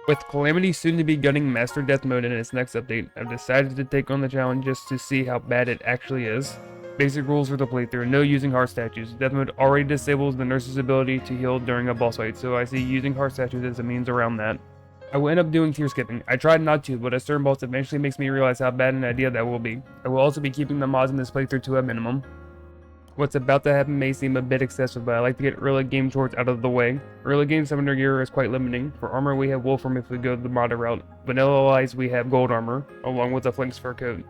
With Calamity soon to be gunning Master Death Mode in its next update, I've decided to take on the challenge just to see how bad it actually is. Basic rules for the playthrough: no using heart statues. Death Mode already disables the nurse's ability to heal during a boss fight, so I see using heart statues as a means around that. I will end up doing tier skipping. I tried not to, but a certain boss eventually makes me realize how bad an idea that will be. I will also be keeping the mods in this playthrough to a minimum. What's about to happen may seem a bit excessive, but I like to get early game chores out of the way. Early game summoner gear is quite limiting. For armor we have Wolfram if we go the modded route. Vanilla wise we have gold armor, along with a flanks fur coat.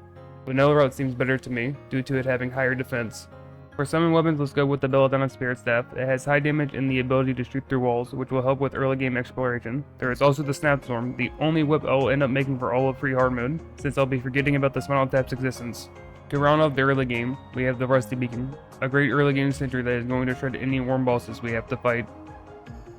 Vanilla route seems better to me, due to it having higher defense. For summon weapons, let's go with the Belladonna Spirit Staff. It has high damage and the ability to shoot through walls, which will help with early game exploration. There is also the Snapstorm, the only whip I will end up making for all of free hard mode, since I'll be forgetting about the Smile Tap's existence. To round off the early game, we have the Rusty Beacon, a great early game sentry that is going to shred any warm bosses we have to fight.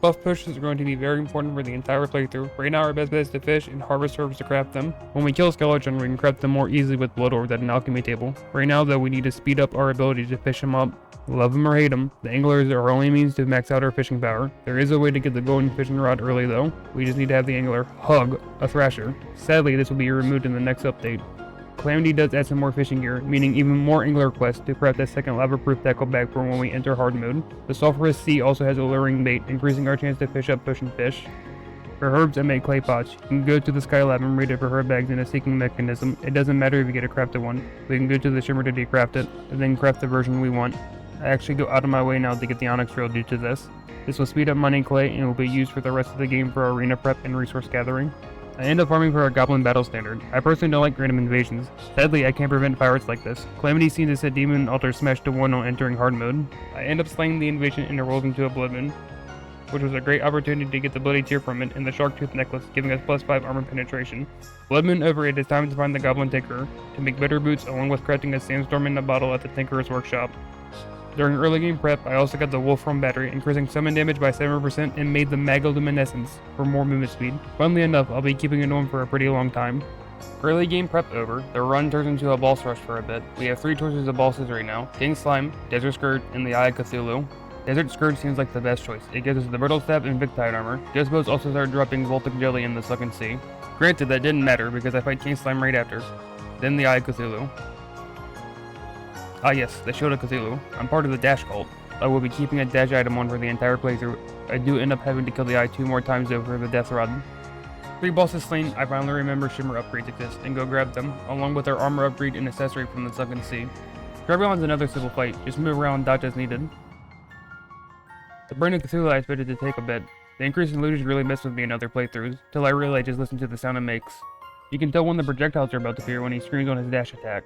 Buff pushes are going to be very important for the entire playthrough. Right now our best bet is to fish and harvest herbs to craft them. When we kill Skeleton, we can craft them more easily with blood orbs at an alchemy table. Right now though, we need to speed up our ability to fish them up. Love them or hate them, the angler is our only means to max out our fishing power. There is a way to get the golden fishing rod early though. We just need to have the angler hug a thrasher. Sadly, this will be removed in the next update. Calamity does add some more fishing gear, meaning even more angler quests to craft that second lava-proof tackle bag for when we enter hard mode. The sulfurous sea also has alluring bait, increasing our chance to fish up pushing fish. For herbs, I make clay pots. You can go to the Sky Lab and read it for herb bags in a seeking mechanism. It doesn't matter if you get a crafted one. We can go to the Shimmer to decraft it, and then craft the version we want. I actually go out of my way now to get the Onyx Drill due to this. This will speed up mining clay and will be used for the rest of the game for arena prep and resource gathering. I end up farming for a Goblin Battle Standard. I personally don't like random invasions. Sadly, I can't prevent pirates like this. Calamity seems to set Demon Altar Smash to 1 on entering hard mode. I end up slaying the invasion and enrolling into a Bloodmoon, which was a great opportunity to get the Bloody Tear from it and the Shark Tooth Necklace, giving us +5 armor penetration. Bloodmoon over, it is time to find the Goblin Tinkerer, to make better boots along with crafting a Sandstorm in a bottle at the Tinkerer's Workshop. During early game prep, I also got the Wolfram battery, increasing summon damage by 7% and made the Magoluminescence for more movement speed. Funnily enough, I'll be keeping it on for a pretty long time. Early game prep over, the run turns into a boss rush for a bit. We have 3 choices of bosses right now: King Slime, Desert Scourge, and the Eye of Cthulhu. Desert Scourge seems like the best choice. It gives us the Brittle Stab and Victide armor. Gizmos also start dropping Voltic Jelly in the Sunken Sea. Granted, that didn't matter because I fight King Slime right after. Then the Eye of Cthulhu. Ah yes, the Shield of Cthulhu. I'm part of the Dash cult. I will be keeping a dash item on for the entire playthrough. I do end up having to kill the eye 2 more times though for the Death Rod. 3 bosses slain, I finally remember Shimmer upgrades exist and go grab them, along with our armor upgrade and accessory from the Sunken Sea. Trebion's another simple fight, just move around and dodge as needed. The Brain of Cthulhu I expected to take a bit. The increase in loot really messed with me in other playthroughs, till I really just listen to the sound it makes. You can tell when the projectiles are about to appear when he screams on his dash attack.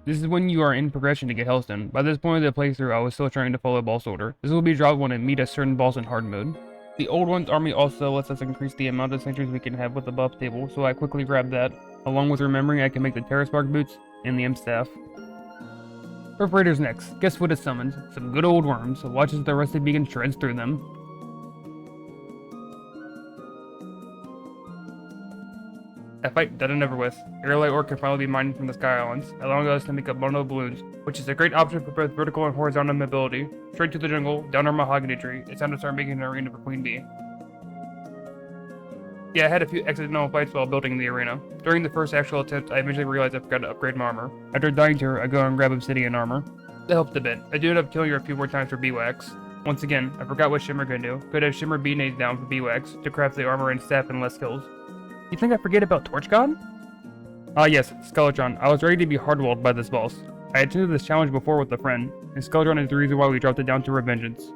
This is when you are in progression to get Hellstone. By this point of the playthrough, I was still trying to follow boss order. This will be dropped when I meet a certain boss in hard mode. The Old One's army also lets us increase the amount of sentries we can have with the buff table, so I quickly grabbed that, along with remembering I can make the Terraspark boots and the Imp Staff. Perforators next. Guess what is summoned? Some good old worms, so watch as the Rusty Beacon shreds through them. That fight done and over with. Airlight Ore can finally be mined from the Sky Islands, allowing us to make a bundle of balloons, which is a great option for both vertical and horizontal mobility. Straight to the jungle, down our mahogany tree. It's time to start making an arena for Queen Bee. Yeah, I had a few accidental fights while building the arena. During the first actual attempt, I eventually realized I forgot to upgrade my armor. After dying to her, I go and grab obsidian armor. That helped a bit. I do end up killing her a few more times for Beewax. Once again, I forgot what Shimmer can do. Could have Shimmer Bee-Nades down for Beewax to craft the armor and staff and less kills. You think I forget about Torch God? Ah yes, Skeletron. I was ready to be hardwalled by this boss. I attended this challenge before with a friend, and Skeletron is the reason why we dropped it down to Revengeance.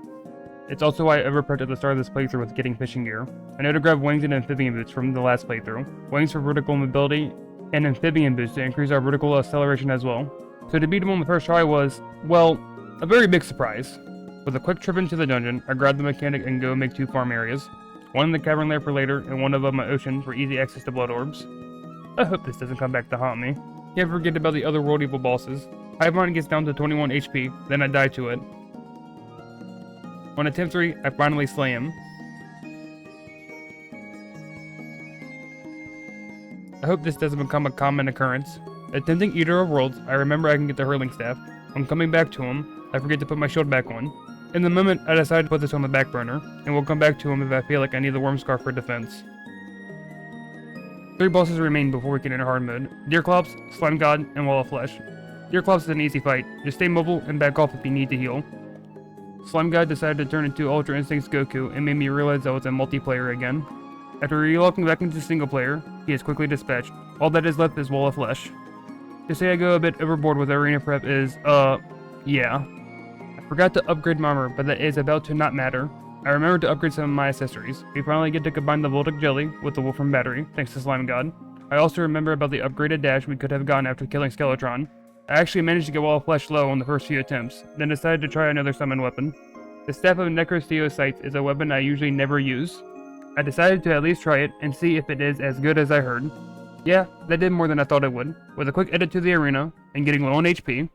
It's also why I overprepped at the start of this playthrough with getting fishing gear. I know to grab wings and amphibian boots from the last playthrough. Wings for vertical mobility, and amphibian boots to increase our vertical acceleration as well. So to beat him on the first try was, well, a very big surprise. With a quick trip into the dungeon, I grab the mechanic and go make 2 farm areas. One in the cavern lair for later, and one above my ocean for easy access to blood orbs. I hope this doesn't come back to haunt me. Can't forget about the other world evil bosses. Hivemon gets down to 21 HP, then I die to it. On attempt 3, I finally slay him. I hope this doesn't become a common occurrence. Attempting Eater of Worlds, I remember I can get the Hurling Staff. On coming back to him, I forget to put my shield back on. In the moment, I decided to put this on the back burner, and we'll come back to him if I feel like I need the Worm Scarf for defense. 3 bosses remain before we can enter hard mode: Deerclops, Slime God, and Wall of Flesh. Deerclops is an easy fight, just stay mobile and back off if you need to heal. Slime God decided to turn into Ultra Instincts Goku and made me realize I was in multiplayer again. After relocking back into single player, he is quickly dispatched. All that is left is Wall of Flesh. To say I go a bit overboard with arena prep is, yeah. I forgot to upgrade my armor, but that is about to not matter. I remembered to upgrade some of my accessories. We finally get to combine the Voltic Jelly with the Wolfram Battery, thanks to Slime God. I also remember about the upgraded dash we could have gotten after killing Skeletron. I actually managed to get Wall of Flesh low on the first few attempts, then decided to try another summon weapon. The Staff of Necrosteocytes is a weapon I usually never use. I decided to at least try it and see if it is as good as I heard. Yeah, that did more than I thought it would, with a quick edit to the arena and getting low on HP.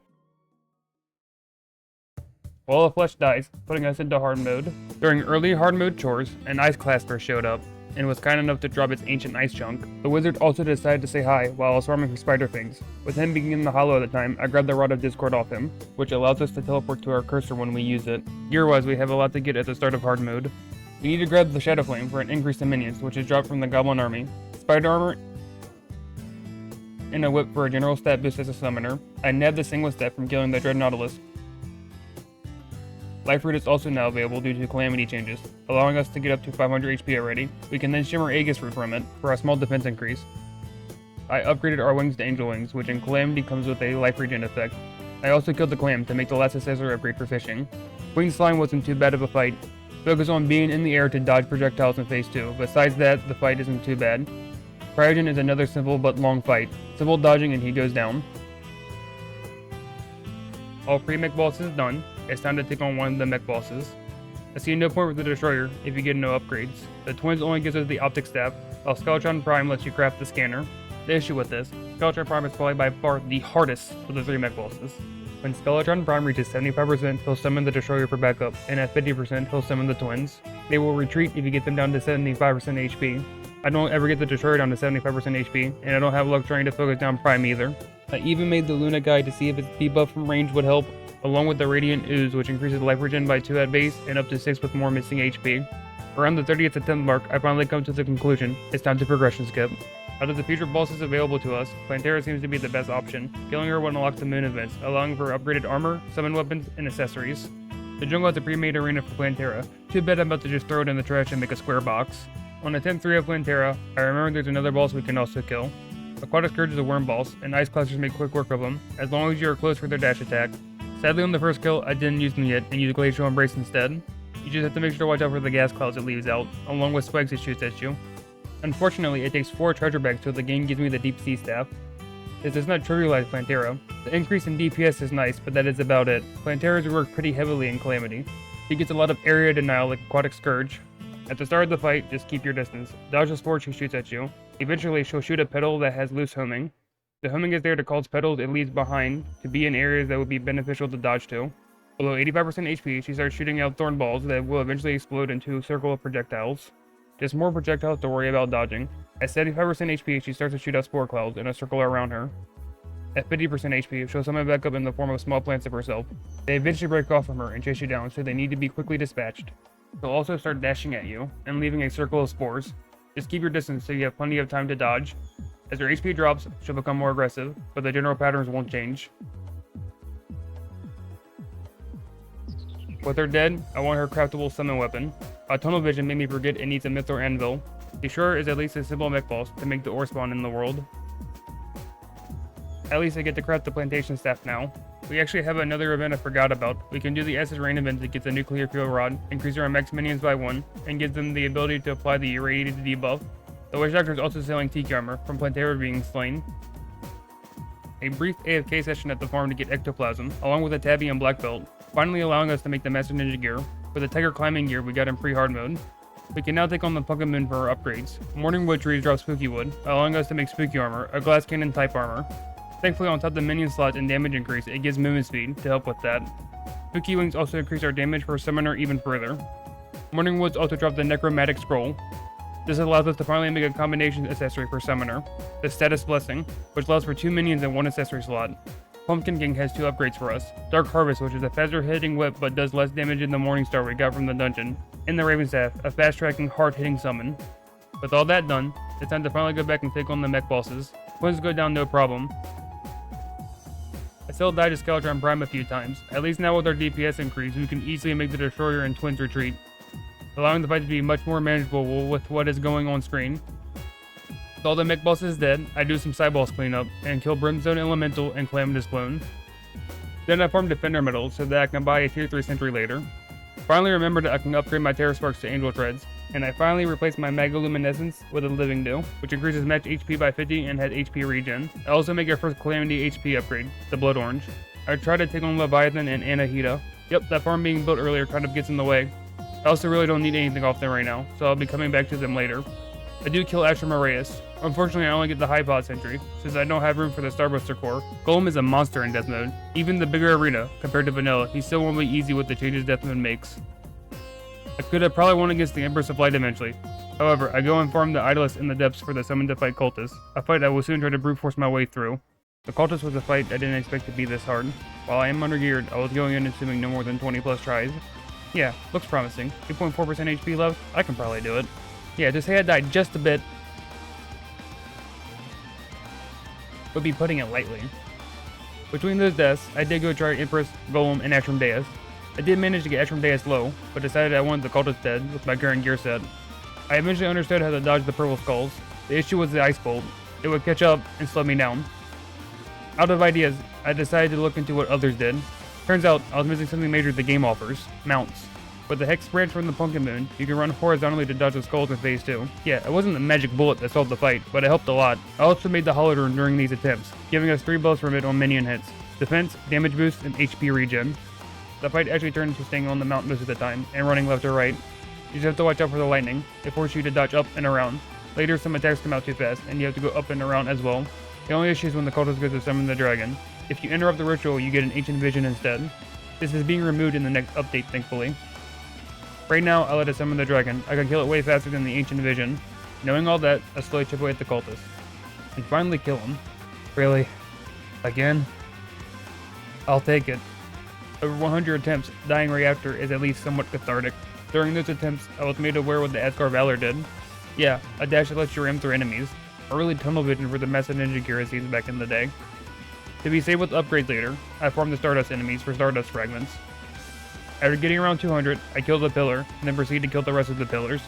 Wall of Flesh dies, putting us into hard mode. During early hard mode chores, an ice clasper showed up, and was kind enough to drop its ancient ice chunk. The wizard also decided to say hi while I was farming for spider things. With him being in the hollow at the time, I grabbed the Rod of Discord off him, which allows us to teleport to our cursor when we use it. Gear-wise, we have a lot to get at the start of hard mode. We need to grab the Shadow Flame for an increase in minions, which is dropped from the Goblin Army, Spider Armor, and a Whip for a general stat boost as a summoner. I nabbed the Singlet stat from killing the Dread Nautilus. Life Root is also now available due to Calamity changes, allowing us to get up to 500 HP already. We can then Shimmer Aegis Root from it for a small defense increase. I upgraded our wings to Angel Wings, which in Calamity comes with a life regen effect. I also killed the Clam to make the last accessory upgrade for fishing. Queen Slime wasn't too bad of a fight. Focus on being in the air to dodge projectiles in phase 2. Besides that, the fight isn't too bad. Cryogen is another simple but long fight. Simple dodging and he goes down. All 3 mech bosses done. It's time to take on one of the mech bosses. I see no point with the Destroyer if you get no upgrades. The Twins only gives us the Optic Staff, while Skeletron Prime lets you craft the Scanner. The issue with this, Skeletron Prime is probably by far the hardest of the 3 mech bosses. When Skeletron Prime reaches 75%, he'll summon the Destroyer for backup, and at 50%, he'll summon the Twins. They will retreat if you get them down to 75% HP. I don't ever get the Destroyer down to 75% HP, and I don't have luck trying to focus down Prime either. I even made the Luna guide to see if its debuff from range would help, along with the Radiant Ooze, which increases life regen by 2 at base and up to 6 with more missing HP. Around the 30th attempt mark, I finally come to the conclusion, it's time to progression skip. Out of the future bosses available to us, Plantera seems to be the best option. Killing her will unlock the moon events, allowing for upgraded armor, summon weapons, and accessories. The jungle has a pre-made arena for Plantera. Too bad I'm about to just throw it in the trash and make a square box. On attempt 3 of Plantera, I remember there's another boss we can also kill. Aquatic Scourge is a worm boss, and ice clusters make quick work of them, as long as you are close for their dash attack. Sadly on the first kill, I didn't use them yet, and used Glacial Embrace instead. You just have to make sure to watch out for the gas clouds it leaves out, along with spikes it shoots at you. Unfortunately, it takes 4 treasure bags till the game gives me the Deep Sea Staff. This does not trivialize Plantera. The increase in DPS is nice, but that is about it. Planteras work pretty heavily in Calamity. He gets a lot of area denial like Aquatic Scourge. At the start of the fight, just keep your distance. Dodge the spore she shoots at you. Eventually, she'll shoot a petal that has loose homing. The homing is there to cause petals it leaves behind to be in areas that would be beneficial to dodge to. Below 85% HP, she starts shooting out thorn balls that will eventually explode into a circle of projectiles. Just more projectiles to worry about dodging. At 75% HP, she starts to shoot out spore clouds in a circle around her. At 50% HP, she'll summon back up in the form of small plants of herself. They eventually break off from her and chase you down, so they need to be quickly dispatched. She'll also start dashing at you, and leaving a circle of spores. Just keep your distance so you have plenty of time to dodge. As her HP drops, she'll become more aggressive, but the general patterns won't change. With her dead, I want her craftable summon weapon. A tunnel vision made me forget it needs a Mithril Anvil. She sure is at least a simple mech boss to make the ore spawn in the world. At least I get to craft the plantation staff now. We actually have another event I forgot about. We can do the S's Rain event that gets a nuclear fuel rod, increase our max minions by 1, and gives them the ability to apply the irradiated debuff. The Witch Doctor is also selling Tiki armor from Plantera being slain. A brief AFK session at the farm to get Ectoplasm, along with a Tabby and Black Belt, finally allowing us to make the Master Ninja gear. With the Tiger climbing gear we got in free hard mode. We can now take on the Pumpkin Moon for our upgrades. Morning Wood Trees drop Spooky Wood, allowing us to make Spooky armor, a Glass Cannon type armor. Thankfully on top of the minion slot and damage increase, it gives movement speed to help with that. Spooky Wings also increase our damage for Summoner even further. Morning Woods also drop the Necromantic Scroll. This allows us to finally make a combination accessory for Summoner, the Status Blessing, which allows for 2 minions in 1 accessory slot. Pumpkin King has 2 upgrades for us. Dark Harvest, which is a faster hitting whip but does less damage in the Morningstar we got from the dungeon. And the Raven Staff, a fast tracking, hard hitting summon. With all that done, it's time to finally go back and take on the mech bosses. Twins go down no problem. I still died to Skeletron Prime a few times. At least now with our DPS increase, we can easily make the Destroyer and Twins retreat, allowing the fight to be much more manageable with what is going on screen. With all the mech bosses dead, I do some side boss cleanup and kill Brimstone Elemental and Calamitous Clone. Then I farm Defender Medals so that I can buy a tier 3 sentry later. Finally remembered I can upgrade my Terror Sparks to Angel Treads, and I finally replaced my Magoluminescence with a Living Dew, which increases match HP by 50 and has HP regen. I also make our first Calamity HP upgrade, the Blood Orange. I try to take on Leviathan and Anahita. Yep, that farm being built earlier kind of gets in the way. I also really don't need anything off them right now, so I'll be coming back to them later. I do kill Asher Moraeus. Unfortunately, I only get the high pod sentry, since I don't have room for the Starbuster core. Golem is a monster in death mode. Even the bigger arena, compared to vanilla, he still won't be easy with the changes death mode makes. I could have probably won against the Empress of Light eventually. However, I go and farm the Idolist in the depths for the summon to fight Cultist, a fight I will soon try to brute force my way through. The Cultist was a fight I didn't expect to be this hard. While I am undergeared, I was going in assuming no more than 20 plus tries. Yeah, looks promising. 2.4% HP left, I can probably do it. Yeah, to say I died just a bit would be putting it lightly. Between those deaths, I did go try Empress, Golem, and Ashram Deus. I did manage to get Ashram Deus low, but decided I wanted the Cultist dead with my current gear set. I eventually understood how to dodge the purple skulls. The issue was the Ice Bolt. It would catch up and slow me down. Out of ideas, I decided to look into what others did. Turns out, I was missing something major the game offers: mounts. With the Hex branch from the Pumpkin Moon, you can run horizontally to dodge the skulls in Phase 2. Yeah, it wasn't the magic bullet that solved the fight, but it helped a lot. I also made the Holodron during these attempts, giving us 3 buffs from it on minion hits: defense, damage boost, and HP regen. The fight actually turned into staying on the mount most of the time, and running left or right. You just have to watch out for the lightning. It forces you to dodge up and around. Later, some attacks come out too fast, and you have to go up and around as well. The only issue is when the cultist goes to summon the dragon. If you interrupt the ritual, you get an Ancient Vision instead. This is being removed in the next update, thankfully. Right now, I'll let it summon the dragon. I can kill it way faster than the Ancient Vision. Knowing all that, I slowly chip away at the cultist. And finally kill him. Really? Again? I'll take it. Over 100 attempts, dying right after is at least somewhat cathartic. During those attempts, I was made aware what the Asgard Valor did. Yeah, a dash that lets you ram through enemies. A really tunnel vision for the massive ninja gear I seen back in the day. To be saved with upgrades later, I farmed the Stardust enemies for Stardust fragments. After getting around 200, I killed the pillar, and then proceed to kill the rest of the pillars.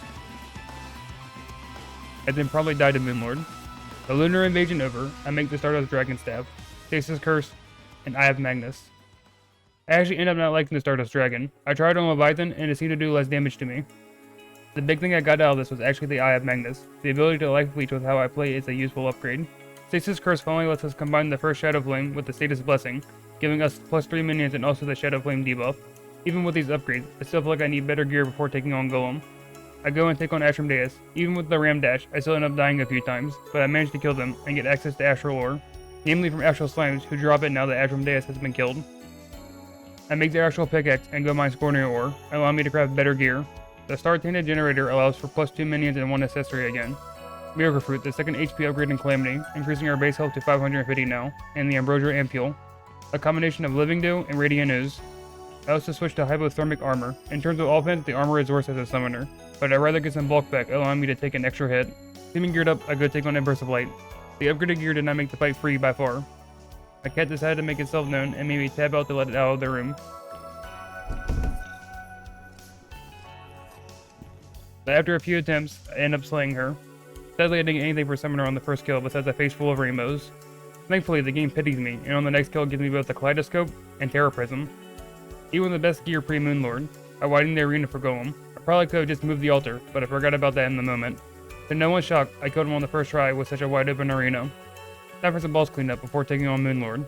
And then probably die to Moonlord. The Lunar Invasion over, I make the Stardust Dragon Staff, Stasis Curse, and Eye of Magnus. I actually end up not liking the Stardust Dragon. I tried on Leviathan, and it seemed to do less damage to me. The big thing I got out of this was actually the Eye of Magnus. The ability to life leech with how I play is a useful upgrade. Stasis Curse finally lets us combine the first Shadow Flame with the Status Blessing, giving us +3 minions and also the Shadow Flame debuff. Even with these upgrades, I still feel like I need better gear before taking on Golem. I go and take on Ashram Deus. Even with the Ram Dash, I still end up dying a few times, but I managed to kill them and get access to Astral Ore, namely from Astral Slimes, who drop it now that Ashram Deus has been killed. I make the Astral Pickaxe and go mine Scornio Ore, allowing me to craft better gear. The Star Tainted Generator allows for +2 minions and 1 accessory again. Miracle Fruit, the second HP upgrade in Calamity, increasing our base health to 550 now, and the Ambrosia Ampule, a combination of Living Dew and Radiant Ooze. I also switched to Hypothermic Armor. In terms of offense, the armor is worse as a summoner, but I'd rather get some bulk back, allowing me to take an extra hit. Seeming geared up, I go take on Empress of Light. The upgraded gear did not make the fight free by far. My cat decided to make itself known and made me tab out to let it out of the room. But after a few attempts, I end up slaying her. Sadly, I didn't get anything for Summoner on the first kill besides a face full of rainbows. Thankfully, the game pities me, and on the next kill gives me both the Kaleidoscope and Terror Prism. Even the best gear pre-Moonlord, I widened the arena for Golem. I probably could have just moved the altar, but I forgot about that in the moment. To no one's shock, I killed him on the first try with such a wide open arena. Time for some boss cleanup before taking on Moonlord.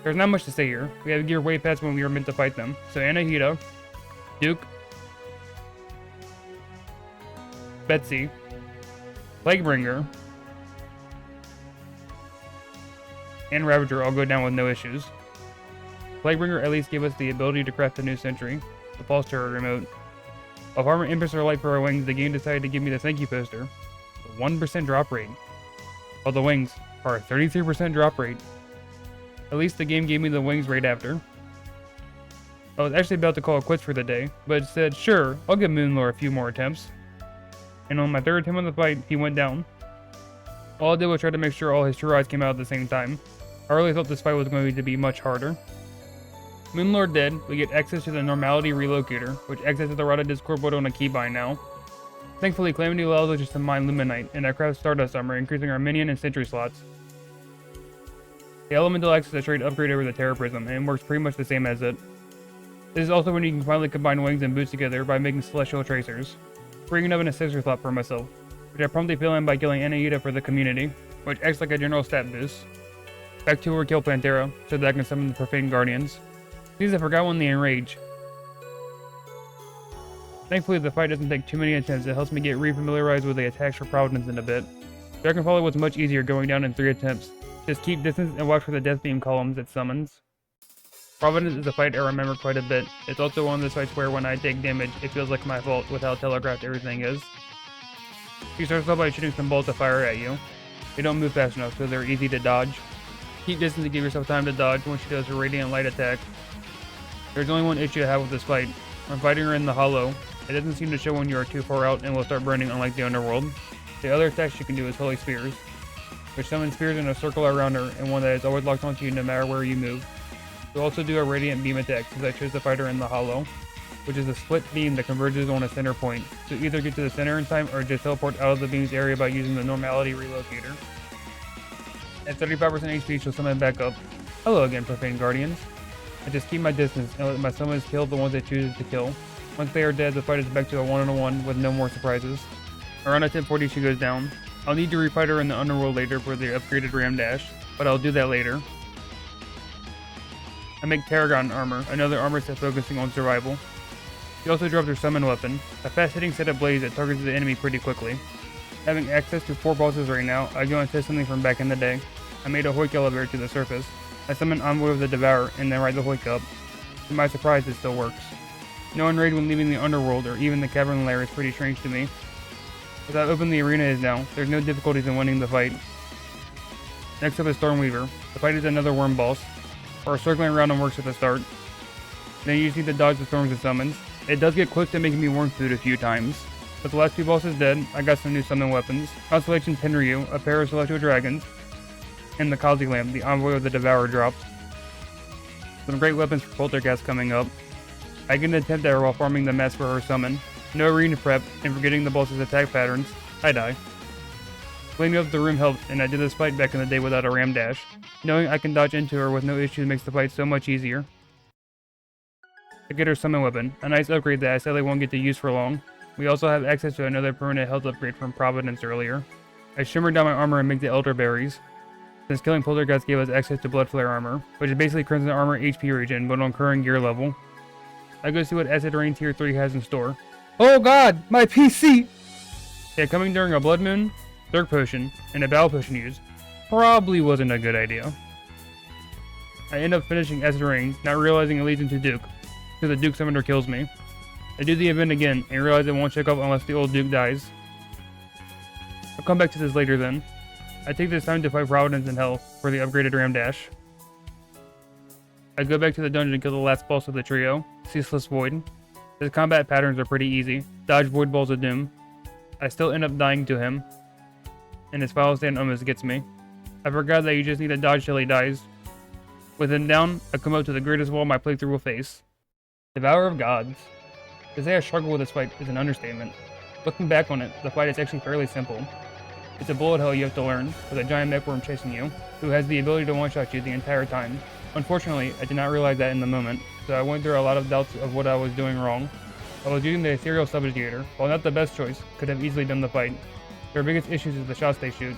There's not much to say here. We have gear way past when we were meant to fight them. So Anahita, Duke, Betsy, Plaguebringer, and Ravager all go down with no issues. Plaguebringer at least gave us the ability to craft a new sentry, the Pulse Turret remote. While farming Empress or Light for our wings, the game decided to give me the thank you poster, the 1% drop rate, while the wings are a 33% drop rate. At least the game gave me the wings right after. I was actually about to call it quits for the day, but it said, sure, I'll give Moonlord a few more attempts. And on my third attempt on the fight, he went down. All I did was try to make sure all his true eyes came out at the same time. I really thought this fight was going to be much harder. Moonlord dead, we get access to the Normality Relocator, which accesses the routed Discord portal on a keybind now. Thankfully, Calamity allows us just to mine Luminite, and I craft Stardust Armor, increasing our minion and sentry slots. The Elemental acts as a straight upgrade over the Terra Prism, and works pretty much the same as it. This is also when you can finally combine wings and boots together by making Celestial Tracers, bringing up an accessory slot for myself, which I promptly fill in by killing Anaida for the community, which acts like a general stat boost. Back to overkill Plantera, so that I can summon the Profane Guardians. These I forgot when they enrage. Thankfully the fight doesn't take too many attempts, it helps me get re-familiarized with the attacks for Providence in a bit. Dragonfall was much easier going down in 3 attempts. Just keep distance and watch for the Death Beam columns it summons. Providence is a fight I remember quite a bit. It's also one of those fights where when I take damage, it feels like my fault with how telegraphed everything is. She starts off by shooting some bolts of fire at you. They don't move fast enough, so they're easy to dodge. Keep distance to give yourself time to dodge when she does her Radiant Light attack. There's only one issue I have with this fight. When fighting her in the hollow, it doesn't seem to show when you are too far out and will start burning unlike the underworld. The other attack she can do is Holy Spears, which summons spears in a circle around her and one that is always locked onto you no matter where you move. You'll also do a Radiant Beam attack since I chose to fight her in the hollow, which is a split beam that converges on a center point, so either get to the center in time or just teleport out of the beam's area by using the Normality Relocator. At 35% HP she'll summon back up. Hello again, Profane Guardians. I just keep my distance and let my summons kill the ones it chooses to kill. Once they are dead, the fight is back to a 1-on-1 with no more surprises. Around at 1040 she goes down. I'll need to refight her in the underworld later for the upgraded Ram Dash, but I'll do that later. I make Tarragon armor, another armor set focusing on survival. She also dropped her summon weapon, a fast-hitting set of blades that targets the enemy pretty quickly. Having access to 4 bosses right now, I go and test something from back in the day. I made a Hoik elevator to the surface. I summon Envoy of the Devourer and then ride the Hoik up. To my surprise, it still works. No unraid when leaving the underworld or even the cavern lair is pretty strange to me. As I open the arena is now, there's no difficulties in winning the fight. Next up is Stormweaver. The fight is another worm boss, or circling around and works at the start. Then you just need to dodge the storms it summons. It does get close to making me worm food a few times. With the last 2 bosses dead, I got some new summon weapons. Constellation Tenryu, a pair of Celestial Dragons, and the Kazi Lamp, the Envoy of the Devourer dropped. Some great weapons for Poltergeist coming up. I get an attempt at her while farming the mess for her summon. No arena prep, and forgetting the boss's attack patterns, I die. Cleaning up the room helped, and I did this fight back in the day without a Ram Dash. Knowing I can dodge into her with no issues makes the fight so much easier. I get her summon weapon, a nice upgrade that I sadly won't get to use for long. We also have access to another permanent health upgrade from Providence earlier. I shimmer down my armor and make the Elderberries, since killing Poltergeist gave us access to Blood Flare armor, which is basically Crimson Armor HP regen but on current gear level. I go see what Acid Rain Tier 3 has in store. Oh god, my PC! Yeah, coming during a Blood Moon, Dark Potion, and a Battle Potion use probably wasn't a good idea. I end up finishing Acid Rain, not realizing it leads into Duke, so the Duke Summoner kills me. I do the event again, and realize it won't check off unless the old Duke dies. I'll come back to this later then. I take this time to fight Providence in Hell for the upgraded Ram Dash. I go back to the dungeon and kill the last boss of the trio, Ceaseless Void. His combat patterns are pretty easy. Dodge Void Balls of Doom. I still end up dying to him, and his Final Stand almost gets me. I forgot that you just need to dodge till he dies. With him down, I come up to the greatest wall my playthrough will face. Devourer of Gods. To say I struggle with this fight is an understatement. Looking back on it, the fight is actually fairly simple. It's a bullet hell you have to learn, with a giant mech worm chasing you, who has the ability to one-shot you the entire time. Unfortunately, I did not realize that in the moment, so I went through a lot of doubts of what I was doing wrong. I was using the Ethereal Subjugator, while not the best choice, could have easily done the fight. Their biggest issues is the shots they shoot.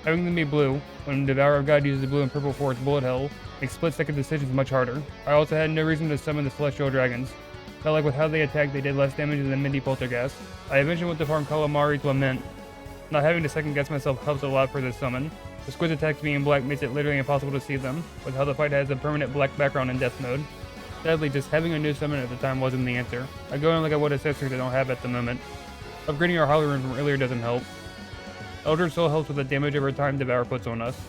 Having them be blue, when Devourer of God uses blue and purple for its bullet hell, makes split-second decisions much harder. I also had no reason to summon the Celestial Dragons. Felt like with how they attacked, they did less damage than the Mindy Poltergeist. I eventually went to farm Calamari's Lament. Not having to second guess myself helps a lot for this summon. The squids attacks being black makes it literally impossible to see them, with how the fight has a permanent black background in death mode. Sadly, just having a new summon at the time wasn't the answer. I go and look at what accessories I don't have at the moment. Upgrading our Hollow Rune from earlier doesn't help. Eldritch Soul helps with the damage over time Devour puts on us.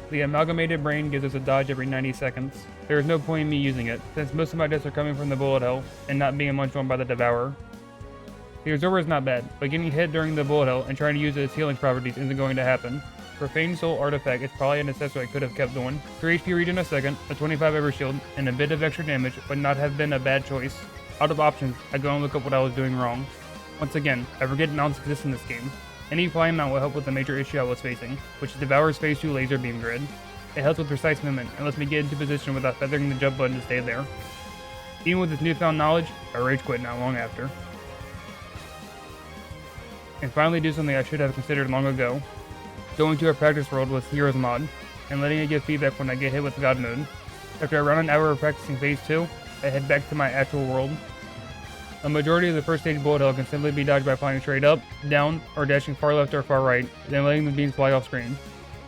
The amalgamated brain gives us a dodge every 90 seconds. There is no point in me using it, since most of my deaths are coming from the bullet hell and not being munched on by the Devourer. The Absorber is not bad, but getting hit during the bullet hell and trying to use its healing properties isn't going to happen. Profane Soul Artifact is probably an accessory I could have kept doing. 3 HP regen a second, a 25 ever shield, and a bit of extra damage would not have been a bad choice. Out of options, I go and look up what I was doing wrong. Once again, I forget mounts exist in this game. Any flying mount will help with the major issue I was facing, which is Devourer's Phase 2 laser beam grid. It helps with precise movement and lets me get into position without feathering the jump button to stay there. Even with this newfound knowledge, I rage quit not long after. And finally do something I should have considered long ago. Going to a practice world with Heroes mod, and letting it give feedback when I get hit with God mode. After around an hour of practicing Phase 2, I head back to my actual world. A majority of the first stage bullet hell can simply be dodged by flying straight up, down, or dashing far left or far right, then letting the beams fly off screen.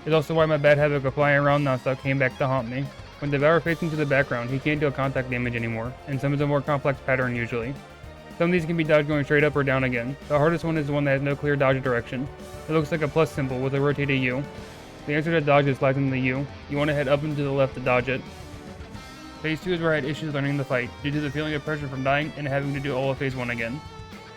It's also why my bad habit of flying around nonstop came back to haunt me. When Devourer fades into the background, he can't deal contact damage anymore, and some is a more complex pattern usually. Some of these can be dodged going straight up or down again. The hardest one is the one that has no clear dodge direction. It looks like a plus symbol with a rotated U. The answer to dodge is lies in the U. You want to head up and to the left to dodge it. Phase 2 is where I had issues learning the fight, due to the feeling of pressure from dying and having to do all of Phase 1 again.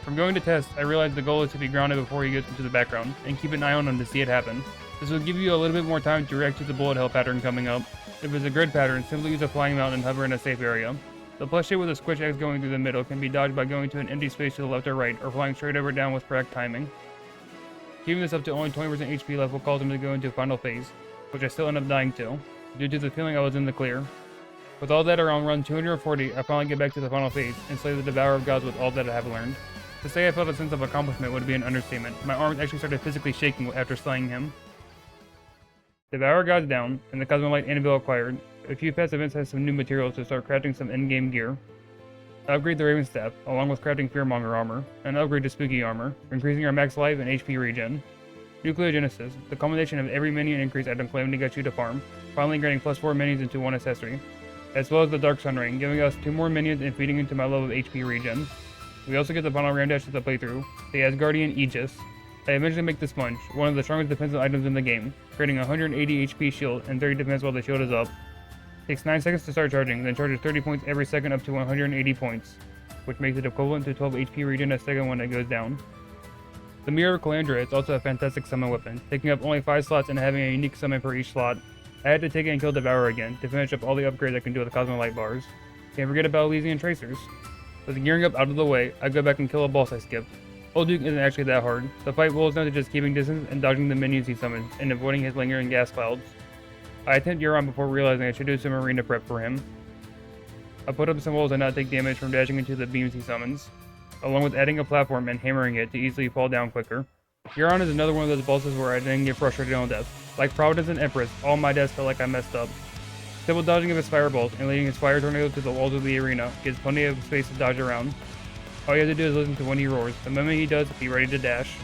From going to test, I realized the goal is to be grounded before he gets into the background, and keep an eye on him to see it happen. This will give you a little bit more time to react to the bullet hell pattern coming up. If it's a grid pattern, simply use a flying mount and hover in a safe area. The plus shape with a squish X going through the middle can be dodged by going to an empty space to the left or right, or flying straight over down with correct timing. Keeping this up to only 20% HP left will cause him to go into final phase, which I still end up dying to, due to the feeling I was in the clear. With all that around run 240, I finally get back to the final phase, and slay the Devourer of Gods with all that I have learned. To say I felt a sense of accomplishment would be an understatement. My arms actually started physically shaking after slaying him. Devourer of Gods down, and the Cosmolite Anvil acquired. A few past events has some new materials to start crafting some in-game gear. Upgrade the Raven Staff, along with crafting Fearmonger armor, and upgrade to Spooky armor, increasing our max life and HP regen. Nucleogenesis, the culmination of every minion increase item Calamity got you to farm, finally granting plus 4 minions into one accessory, as well as the Dark Sun Ring, giving us 2 more minions and feeding into my level of HP regen. We also get the final ram dash of the playthrough, the Asgardian Aegis. I eventually make the Sponge, one of the strongest defensive items in the game, creating 180 HP shield and 30 defense while the shield is up. Takes 9 seconds to start charging, then charges 30 points every second up to 180 points, which makes it equivalent to 12 HP regen a second when it goes down. The Mirror of Calandra is also a fantastic summon weapon, taking up only 5 slots and having a unique summon for each slot. I had to take it and kill Devourer again, to finish up all the upgrades I can do with the Cosmolite bars. Can't forget about Elysian Tracers. With gearing up out of the way, I go back and kill a boss I skipped. Old Duke isn't actually that hard. The fight boils down to just keeping distance and dodging the minions he summons, and avoiding his lingering gas clouds. I attempt Euron before realizing I should do some arena prep for him. I put up some walls and not take damage from dashing into the beams he summons, along with adding a platform and hammering it to easily fall down quicker. Euron is another one of those bosses where I didn't get frustrated on death. Like Providence and Empress, all my deaths felt like I messed up. Simple dodging of his fireballs and leading his fire tornado to the walls of the arena gives plenty of space to dodge around. All you have to do is listen to when he roars. The moment he does, be ready to dash.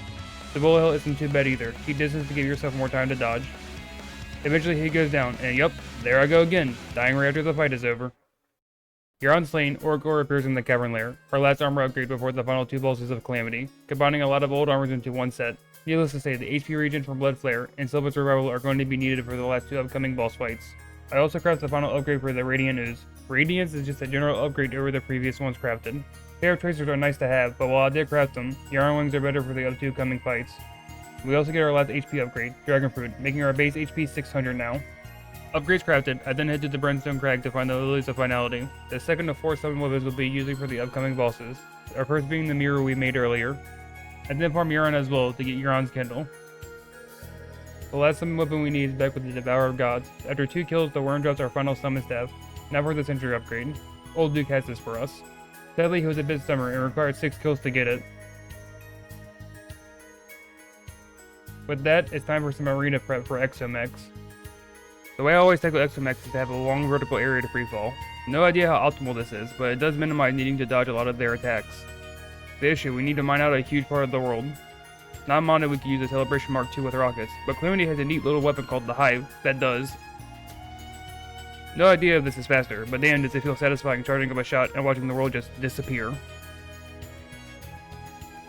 The bullet hell isn't too bad either. Keep distance to give yourself more time to dodge. Eventually he goes down, and yup, there I go again, dying right after the fight is over. Euron slain, Orgor appears in the Cavern Lair, our last armor upgrade before the final 2 bosses of Calamity, combining a lot of old armors into one set. Needless to say, the HP regen from Blood Flare and Sylvan's Revival are going to be needed for the last 2 upcoming boss fights. I also crafted the final upgrade for the Radiant Ooze. Radiance is just a general upgrade over the previous ones crafted. Pair of Tracers are nice to have, but while I did craft them, Euron Wings are better for the other 2 coming fights. We also get our last HP upgrade, Dragon Fruit, making our base HP 600 now. Upgrades crafted, I then head to the Brimstone Crag to find the Lilies of Finality. The second of 4 summon weapons will be using for the upcoming bosses, our first being the mirror we made earlier, and then farm Euron as well to get Euron's Kindle. The last summon weapon we need is back with the Devourer of Gods. After 2 kills, the worm drops our final summon staff, now for the Century upgrade. Old Duke has this for us. Sadly, he was a bit stubborn and required 6 kills to get it. With that, it's time for some arena prep for Exomechs. The way I always tackle Exomechs is to have a long vertical area to freefall. No idea how optimal this is, but it does minimize needing to dodge a lot of their attacks. The issue, we need to mine out a huge part of the world. Not Mana, we can use the Celebration Mark II with rockets, but Calamity has a neat little weapon called the Hive that does. No idea if this is faster, but damn does it feel satisfying charging up a shot and watching the world just disappear.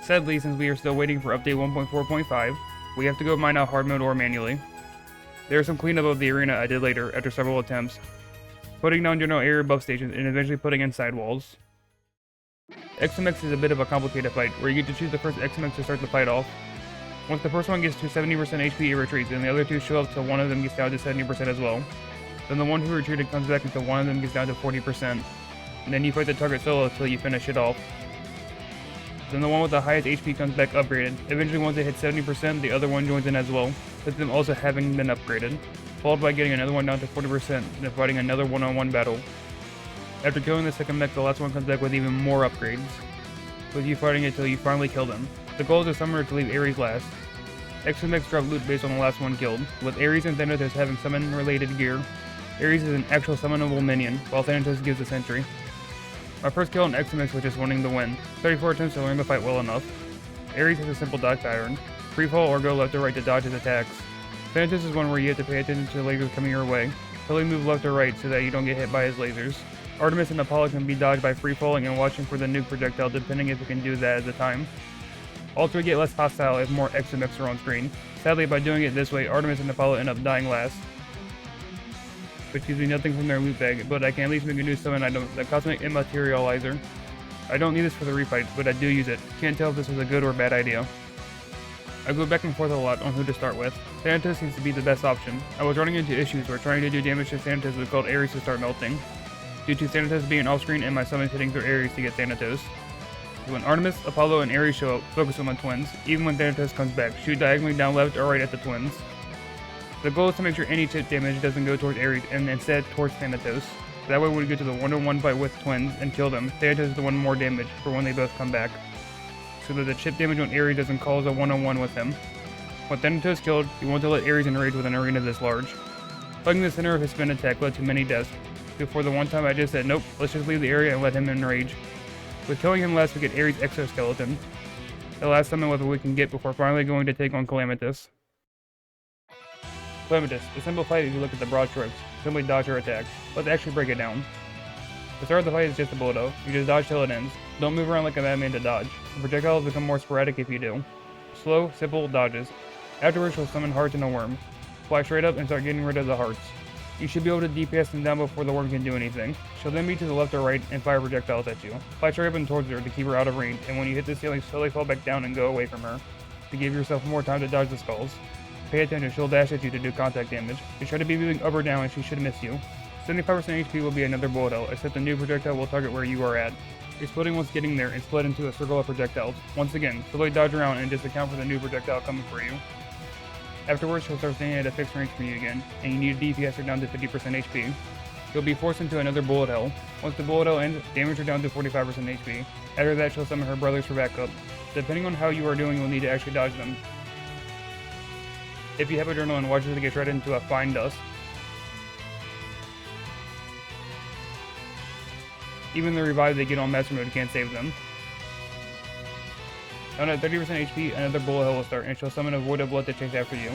Sadly, since we are still waiting for update 1.4.5, we have to go mine out hard mode or manually. There is some cleanup of the arena I did later after several attempts, putting down general area above stations and eventually putting in sidewalls. XMX is a bit of a complicated fight, where you get to choose the first XMX to start the fight off. Once the first one gets to 70% HP, it retreats, and the other two show up till one of them gets down to 70% as well. Then the one who retreated comes back until one of them gets down to 40%, and then you fight the target solo until you finish it off. Then the one with the highest HP comes back upgraded. Eventually once it hits 70%, the other one joins in as well, with them also having been upgraded, followed by getting another one down to 40% and then fighting another one-on-one battle. After killing the second mech, the last one comes back with even more upgrades, with you fighting it till you finally kill them. The goal is the summoner to leave Ares last. XMX drop loot based on the last one killed, with Ares and Thanatos having summon-related gear. Ares is an actual summonable minion, while Thanatos gives a sentry. My first kill on XMX was just wanting to win. 34 attempts to learn the fight well enough. Ares has a simple dodge pattern: free fall or go left or right to dodge his attacks. Thanatos is one where you have to pay attention to the lasers coming your way. Totally move left or right so that you don't get hit by his lasers. Artemis and Apollo can be dodged by free falling and watching for the nuke projectile, depending if it can do that at the time. All three get less hostile if more XMX are on screen. Sadly, by doing it this way, Artemis and Apollo end up dying last, which gives me nothing from their loot bag, but I can at least make a new summon item, the Cosmic Immaterializer. I don't need this for the refight, but I do use it. Can't tell if this was a good or bad idea. I go back and forth a lot on who to start with. Thanatos seems to be the best option. I was running into issues where trying to do damage to Thanatos would cause Ares to start melting, due to Thanatos being off-screen and my summons hitting through Ares to get Thanatos. So when Artemis, Apollo, and Ares show up, focus on the twins. Even when Thanatos comes back, shoot diagonally down left or right at the twins. The goal is to make sure any chip damage doesn't go towards Ares and instead towards Thanatos. That way when we get to the one-on-one fight with twins and kill them, Thanatos is the one more damage for when they both come back, so that the chip damage on Ares doesn't cause a one-on-one with him. When Thanatos killed, you want to let Ares enrage with an arena this large. Plugging the center of his spin attack led to many deaths, before the one time I just said nope, let's just leave the area and let him enrage. With killing him last, we get Ares' exoskeleton, the last summon weapon we can get before finally going to take on Calamitas. Calamitas, the simple fight if you look at the broad strokes, simply dodge or attack. Let's actually break it down. The start of the fight is just a bullet hole. You just dodge till it ends. Don't move around like a madman to dodge. The projectiles become more sporadic if you do. Slow, simple dodges. Afterwards she'll summon hearts and a worm. Fly straight up and start getting rid of the hearts. You should be able to DPS them down before the worm can do anything. She'll then be to the left or right and fire projectiles at you. Fly straight up and towards her to keep her out of range, and when you hit the ceiling, slowly fall back down and go away from her, to give yourself more time to dodge the skulls. Pay attention, she'll dash at you to do contact damage. You try to be moving up or down and she should miss you. 75% HP will be another bullet hell, except the new projectile will target where you are at. Exploding once getting there and split into a circle of projectiles. Once again, slowly dodge around and just account for the new projectile coming for you. Afterwards, she'll start standing at a fixed range for you again, and you need to DPS her down to 50% HP. You'll be forced into another bullet hell. Once the bullet hell ends, damage her down to 45% HP. After that, she'll summon her brothers for backup. Depending on how you are doing, you'll need to actually dodge them. If you have adrenaline, watch as it gets right into a fine dust. Even the revive they get on master mode can't save them. Down at 30% HP, another bullet hell will start, and she'll summon a void of blood to chase after you.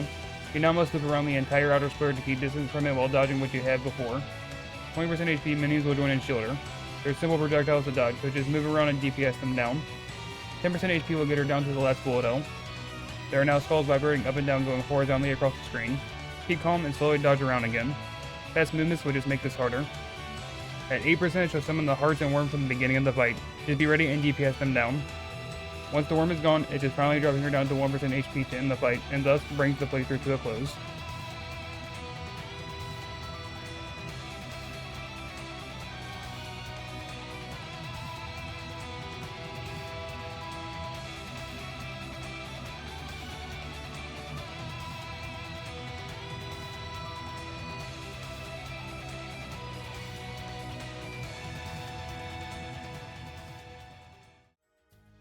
You now must loop around the entire outer square to keep distance from it while dodging what you had before. 20% HP, minions will join in shield her. There's simple projectiles to dodge, so just move around and DPS them down. 10% HP will get her down to the last bullet hell. There are now skulls vibrating up and down going horizontally across the screen. Keep calm and slowly dodge around again. Fast movements will just make this harder. At 8% she'll summon the hearts and worm from the beginning of the fight. Just be ready and DPS them down. Once the worm is gone, it is finally dropping her down to 1% HP to end the fight, and thus brings the playthrough to a close.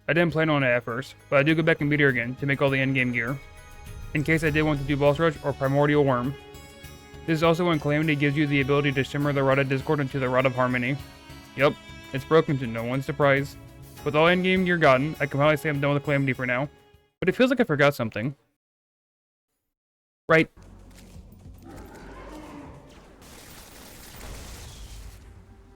I didn't plan on it at first, but I do go back and beat her again to make all the endgame gear, in case I did want to do Boss Rush or Primordial Worm. This is also when Calamity gives you the ability to shimmer the Rod of Discord into the Rod of Harmony. Yup, it's broken to no one's surprise. With all endgame gear gotten, I can finally say I'm done with Calamity for now, but it feels like I forgot something. Right,